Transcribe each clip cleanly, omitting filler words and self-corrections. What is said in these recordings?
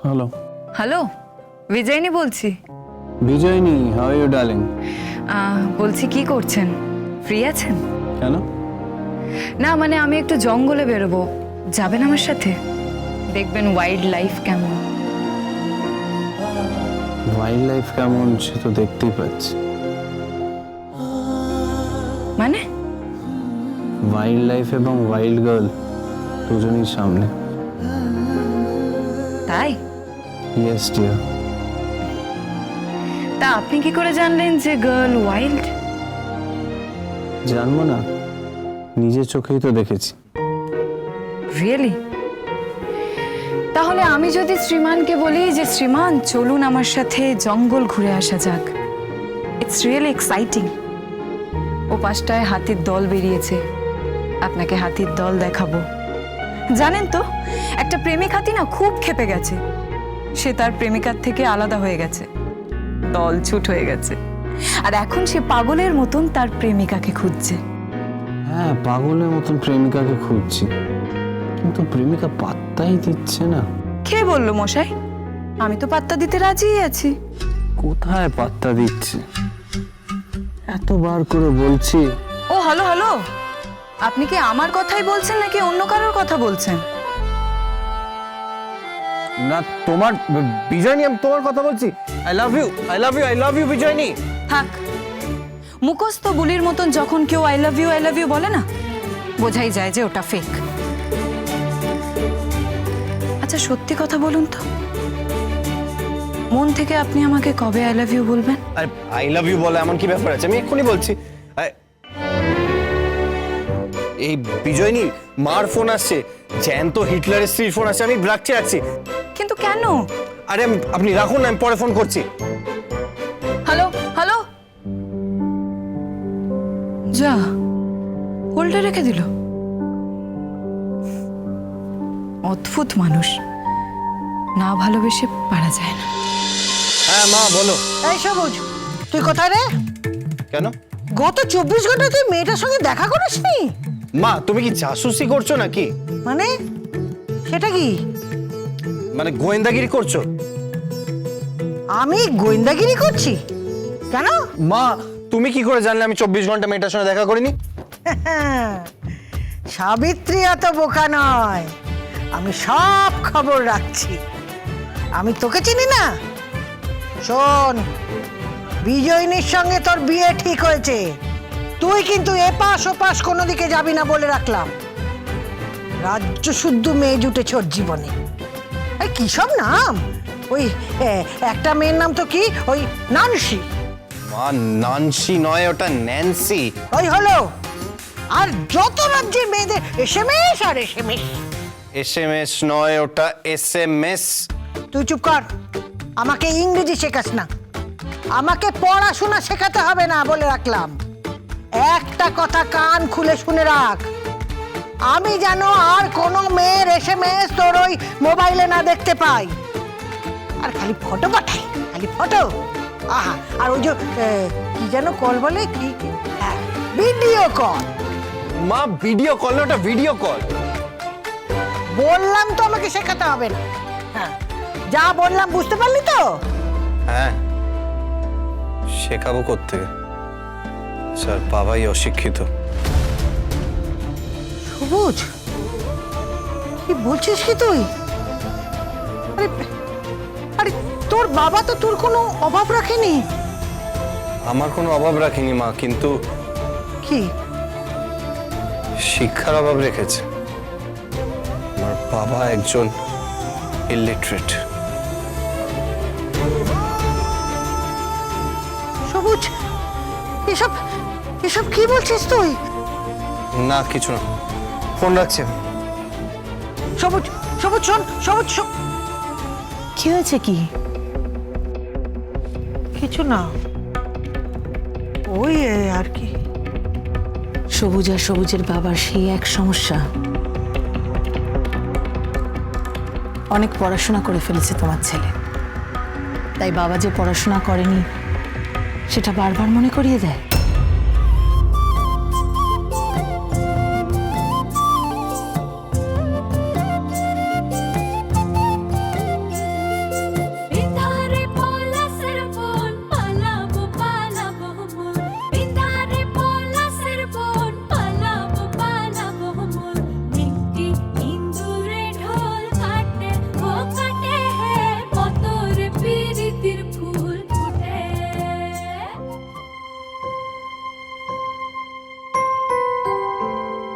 Hello. Hello, বিজয়নী বলছি। বিজয়নী, how are you darling? বলছি কি করছেন, ফ্রি আছেন? কেন? না মানে আমি একটু জঙ্গলে বেরোবো, যাবেন আমার সাথে? দেখবেন ওয়াইল্ড লাইফ কেমন। ওয়াইল্ড লাইফ কেমন সে তো দেখতেই পাচ্ছি। মানে? ওয়াইল্ড লাইফ এবং ওয়াইল্ড গার্ল দুজনই সামনে। তাই? Yes dear. তা আপনি কি করে জানলেন যে গার্ল ওয়াইল্ড? জানবো না, নিজের চোখেই তো দেখেছি। রিয়েলি? তাহলে আমি যদি শ্রীমানকে বলি যে শ্রীমান চলুন আমার সাথে জঙ্গল ঘুরে আসা যাক, ইটস রিয়েলি এক্সাইটিং। ও পাশটায় হাতির দল বেরিয়েছে, আপনাকে হাতির দল দেখাবো। জানেন তো, একটা প্রেমিক হাতি না খুব ক্ষেপে গেছে, সে তার প্রেমিকার থেকে আলাদা হয়ে গেছে, দল ছুট হয়ে গেছে, আর এখন সে পাগলের মতন তার প্রেমিকাকে খুঁজছে। হ্যাঁ, পাগলের মতন প্রেমিকাকে খুঁজছি, কিন্তু প্রেমিকা পাত্তাই দিচ্ছে না। কে বললো মশাই? আমি তো পাত্তা দিতে রাজিই আছি। কোথায় পাত্তা দিচ্ছে? এতবার করে বলছি। ও হ্যালো হ্যালো, আপনি কি আমার কথাই বলছেন নাকি অন্য কারোর কথা বলছেন? না তোমার, বিজয়নী, আমি তোমার কথা বলছি। I love you, I love you, I love you Bijoyini. থাক, মুখস্থ বুলির মতন যখন কেউ আই লাভ ইউ বলে না, বোঝাই যায় যে ওটা ফেক। আচ্ছা সত্যি কথা বলুন তো, মন থেকে আপনি আমাকে কবে আই লাভ ইউ বলবেন? আই লাভ ইউ বলে এমন কি ব্যাপার আছে? আমি এক্ষুনি বলছি। এই বিজয়নী, মার ফোন আসছে, জ্যান্ত হিটলারের স্ত্রীর ফোন আসছে, আমি রাখছি। কিন্তু কেন? আরে আপনি রাখুন না, আমি পরে ফোন করছি। হ্যালো হ্যালো, যা হোল্ডে রেখে দিল। অদ্ভুত মানুষ, না ভালোবেসে পারা যায় না। হ্যাঁ মা বলো। এই সবুজ, তুই কোথায় রে? কেন গত 24 ঘন্টা তুই মেয়েটার সঙ্গে দেখা করিসনি? মা, তুমি কি জাসুসি করছো নাকি? মানে সেটা কি? মানে গোয়েন্দাগিরি করছো? আমি গোয়েন্দাগিরি করছি কেন? মা, তুমি কি করে জানলে আমি 24 ঘন্টা মেয়েটার সঙ্গে দেখা করিনি? সাবিত্রী এত বোকা নয়, আমি সব খবর রাখছি। আমি তোকে চিনি না? শোন, বিজয়িনীর সঙ্গে তোর বিয়ে ঠিক হয়েছে, তুই কিন্তু এপাশ ওপাশ কোনো দিকে যাবি না বলে রাখলাম। রাজ্য শুদ্ধ মেয়ে জুটেছে ওর জীবনে। এই কি সব নাম, ওই একটা মেয়ের নাম তো কি, ওই নানসি। মা, নানসি নয়, ওটা ন্যান্সি। ওই হলো। আর যত রাজ্যের মেয়েদের এসএমএস আর এসএমএস। এসএমএস নয়, ওটা এসএমএস। তুই চুপ কর, আমাকে ইংরেজি শেখাস না, আমাকে পড়াশোনা শেখাতে হবে না বলে রাখলাম। একটা কথা কান খুলে শুনে রাখ, আমি যেন আর কোনো মেয়ের এসএমএস তোর ওই মোবাইলে না দেখতে পাই। আর খালি ফটো পাঠাই, খালি ফটো। আহা, আর ওই যে কি যেন কল বলে, কি হ্যাঁ, ভিডিও কল। মা, ভিডিও কল না, ওটা ভিডিও কল। বললাম তো আমাকে শেখাতে হবে না। হ্যাঁ, যা বললাম বুঝতে পারলি তো? হ্যাঁ, শেখাবো কোত্থেকে? স্যার, বাবাই অশিক্ষিত। সবুজ, কি বলছিস কি তুই? আরে আরে, তোর বাবা তো তোর কোনো অভাব রাখেনি। আমার কোনো অভাব রাখিনি মা, কিন্তু কি? শিক্ষার অভাব রেখেছে। আমার বাবা একজন ইলিটারেট। সবুজ, এসব এসব কি বলছিস তুই? না কিছু না, ফোন রাখছি আমি। সবুজ, সবুজ শোন, সবুজ কি হয়েছে? কি কিছু না, ওই আর কি। সবুজ আর সবুজের বাবার সেই এক সমস্যা, অনেক পড়াশোনা করে ফেলেছে তোমার ছেলে, তাই বাবা যে পড়াশোনা করেনি সেটা বারবার মনে করিয়ে দেয়।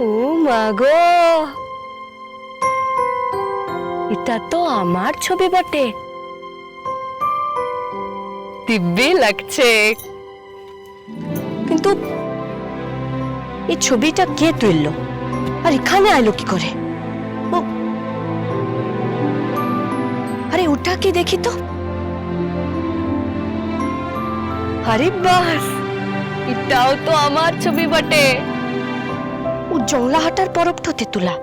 ও মা গো, এটা তো আমার ছবি বটে। দিব্যি লাগছে, কিন্তু এই ছবিটা কে তুললো আর এখানে আইলো কি করে? ও, আরে ওটা কি দেখি তো। আরে বাস, এটাও তো আমার ছবি বটে। ও জংলাহাটার পরবঠতে তোলা,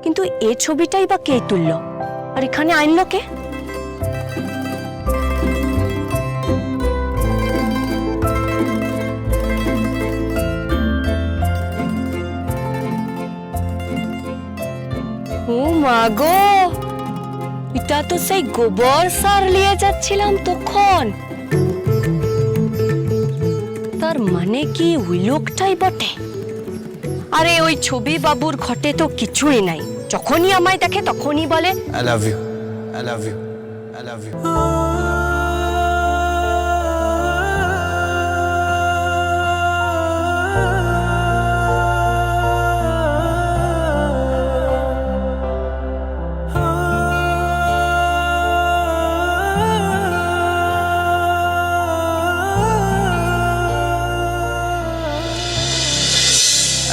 কিন্তু এই ছবিটাই বা কে তুললো আর এখানে আনলো কে? ও মা গো, এটা তো সেই গোবর সার নিয়ে যাচ্ছিলাম তখন। তার মানে কি ওই লোকটাই বটে? আরে ওই ছবি বাবুর ঘটে তো কিছুই নাই, যখনই আমায় দেখে তখনই বলে I love you, I love you, I love you.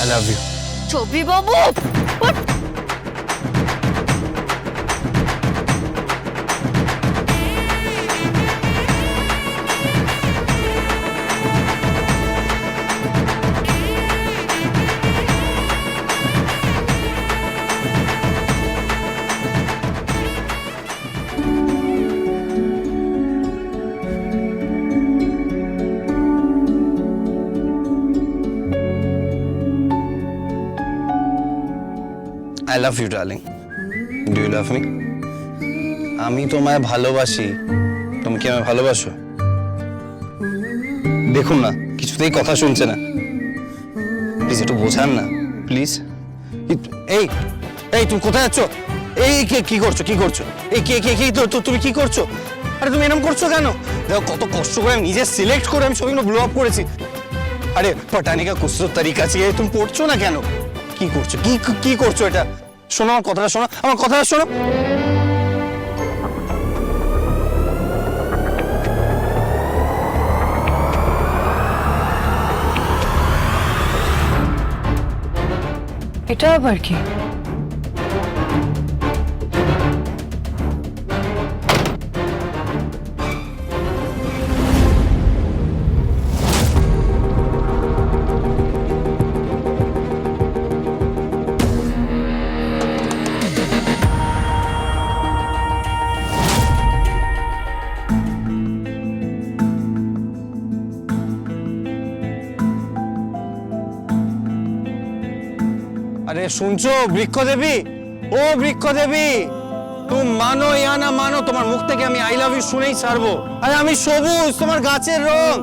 I love you. ছবি বাবু। I love you, darling. Do you love me? আমি তোমায় ভালোবাসি। তুমি কি আমায় ভালোবাসো? দেখুন না, কিছুতেই কথা শুনছে না। প্লিজ একটু বোঝান না, প্লিজ। এই এই তুমি কোথায় যাচ্ছ? এই কি করছো, কি করছো? এই কে তো তুমি কি করছো? আরে তুমি এরকম করছো কেন? দেখো কত কষ্ট করে আমি নিজে সিলেক্ট করে আমি ছবিগুলো ব্লো আপ করেছি। আরে পটানে কা কুছ তো তরিকা চাহিয়ে, তুমি পড়ছো না কেন? কি করছো, কি করছো এটা? শোনো আমার কথাটা, শোনো আমার কথাটা, শোনো। এটা আবার কি? আরে শুনছো বৃক্ষ দেবী? ও বৃক্ষ দেবী, তুমি মানো ইয়া না মানো, তোমার মুখ থেকে আমি আই লাভ ইউ শুনেই ছাড়বো। আরে আমি সবুজ, তোমার গাছের রং।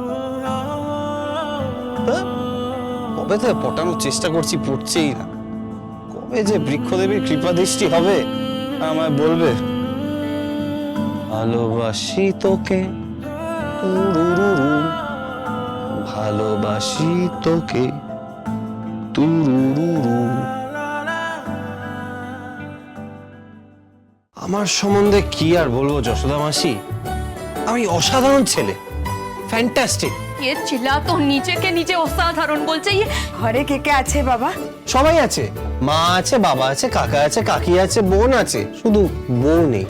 কবে থেকে পটানোর চেষ্টা করছি, পড়ছেই না। কবে যে বৃক্ষ দেবীর কৃপা দৃষ্টি হবে আমায় বলবে ভালোবাসি তোকে, তুরুরুরু, ভালোবাসি তোকে, তুরুরুরু। আমার সম্বন্ধে কি আর বলবো যশোদা মাসি, আমি অসাধারণ ছেলে, ফ্যান্টাস্টিক। ये चिल्ला तो नीचे के नीचे অসাধারণ বলছে। ঘরে কে কে আছে বাবা? সবাই আছে, মা আছে, বাবা আছে, কাকা আছে, কাকি আছে, বোন আছে, শুধু বউ নেই।